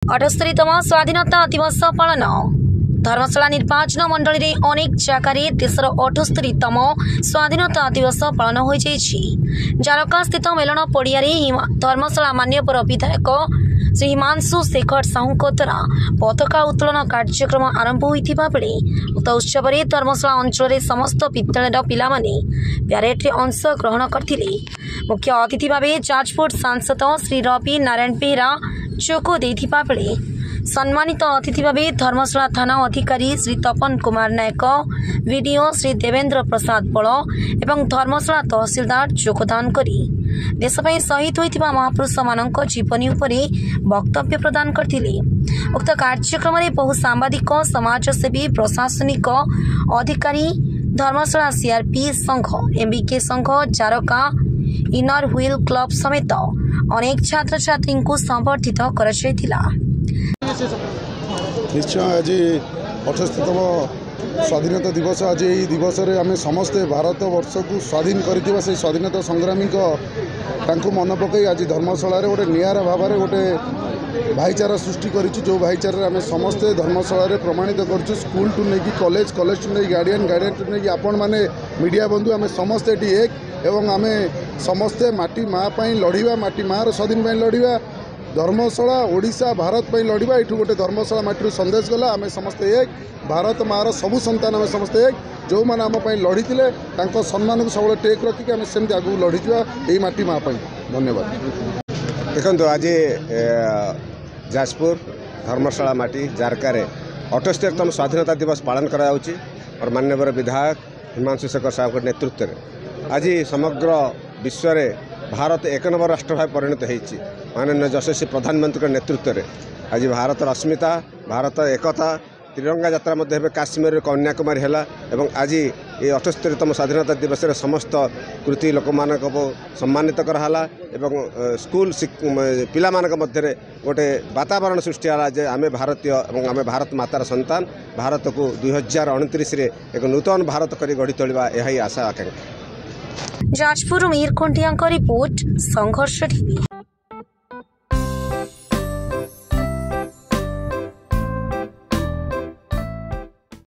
अठस्तरीतम स्वाधीनता दिवस पालन धर्मशाला निर्वाचन मंडली रे अनेक जगह देशर 78तम स्वाधीनता दिवस पालन हो जारका स्थित मेलन पड़िया धर्मशाला मान्यवर विधायक श्री हिमांशु शेखर साहू द्वारा पताका उत्तोलन कार्यक्रम आरंभ होता बेले उक्त उत्सव में धर्मशाला अंचल समस्त विद्यालय पिला प्यारेड रे अंश ग्रहण करथिले। मुख्य अतिथि भाव जाजपुर सांसद श्री रवि नारायण बेहरा जोग देथिबा बेले सम्मानित अतिथि भाव धर्मशाला थाना अधिकारी श्री तपन कुमार नायक वीडीओ श्री देवेंद्र प्रसाद बल एवं धर्मशाला तहसीलदार योगदान करी देशपाई शहीद होइतिबा महापुरुष मानक जीवनी उपरे वक्तव्य प्रदान करथिले। उक्त कार्यक्रम में बहु सांबादिक समाजसेवी प्रशासनिक अधिकारी धर्मशाला सीआरपी संघ एमबीके संघ जारका इनर व्हील क्लब समेत अनेक छात्र छात्री को संबर्धित कराଯାଇथिला। निश्चय आज 78तम स्वाधीनता दिवस आज यही दिवस रे आम समस्ते भारत वर्ष को स्वाधीन करथिबा से स्वाधीनता संग्रामी मन पकई आज धर्मशाला गोटे निरा भाव में गोटे भाईचारा सृष्टि करिछु। जो भाईचारा आम समस्ते धर्मशाला प्रमाणित करूँ स्कूल टू नहीं कॉलेज कॉलेज टू नहीं गार्डियन टू नहीं आपण मैंने मीडिया बंधु आम समस्ते एक एवं आम समस्ते माटी माँ लड़िया माटी माँ स्वाधीन लड़िया धर्मशाला ओडिशा भारत पर लड़िया ये गोटे धर्मशाला माटी संदेश गला आम समस्ते एक भारत माँ सबू संतान आम समस्ते एक जो मैंने आम लड़ी सम्मान को सब टेक रखिक आम सेमती आगू लड़ीजा यही माटी माँ धन्यवाद। देखो आज जाजपुर धर्मशाला माटी जारका 78तम स्वाधीनता दिवस पालन करा और माननीय विधायक हिमांशु शेखर साहू के नेतृत्व में आज समग्र विश्व में भारत एक नंबर राष्ट्र भाव परिणत होती माननीय यशस्वी प्रधानमंत्री के नेतृत्व में आज भारत अस्मिता भारत एकता त्रिरंगा यात्रा मध्य काश्मीर कन्याकुमारी है एवं आज ये 78तम स्वाधीनता दिवस रे समस्त कृति लोक मान सम्मानित कराला एवं स्कूल पिला मानक मध्य गोटे वातावरण सृष्टि है आम भारतीय और आम भारत मातार संतान भारत को 2029 एक नूतन भारत कर गढ़ी तोलिबा यही आशा आकांक्षा। जाजपुर मीरखंडिया रिपोर्ट संघर्ष टीवी।